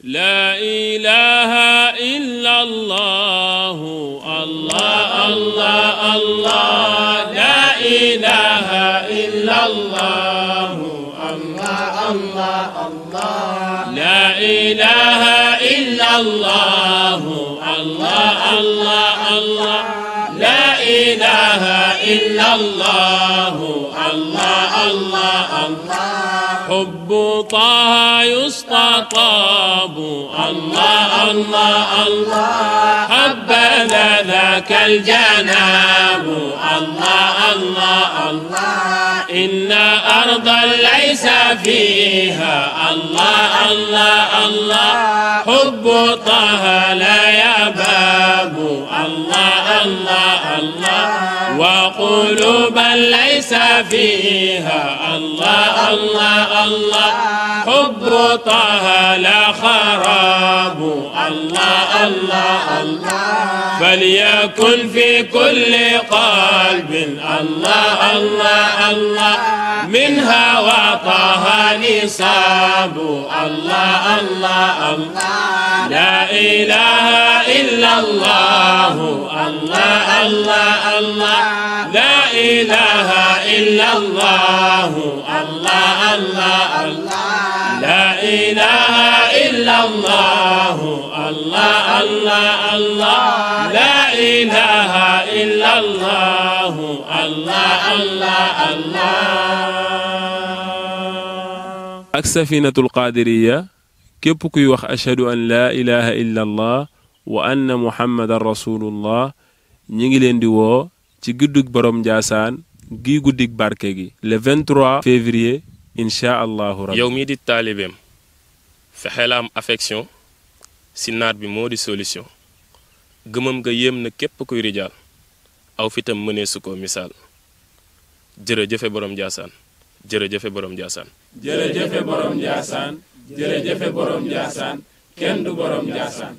لا إله إلا الله الله الله الله لا إله إلا الله الله الله الله لا إله إلا الله الله الله الله لا إله إلا الله الله الله الله حب طه يستطاب الله الله الله حبذا ذاك الجناب الله الله الله إن أرضا ليس فيها الله الله الله حب طه لا يباب الله الله الله وقلوبا ليس فيها الله الله الله حب طه لا خراب الله الله الله فليكن في كل قلب الله الله الله منها وطه نصاب الله الله الله لا إله إلا الله الله الله الله لا إله إلا الله الله الله الله لا إله إلا الله الله الله الله لا إله إلا الله الله الله الله ak Safinatul Qaadiriya képp kuy wax ashhadu an laa ilaha illa allah wa anna muhammadan rasulullah ñi ngi leen di woo ci guddug borom Njaasaan gi guddig barke gi le 23 février incha allahu rabbi yow mii di taalibeem fexe la am affection si naat bi moo di solution gëmam nga yéem na képp kuy rijaal aw fitam mënee su ko misaal jërëjëfe borom Njaasaan jërëjëfe borom Njaasaan jërëjëfe borom Njaasaan jërëjëfe borom Njaasaan kenn du borom Njaasaan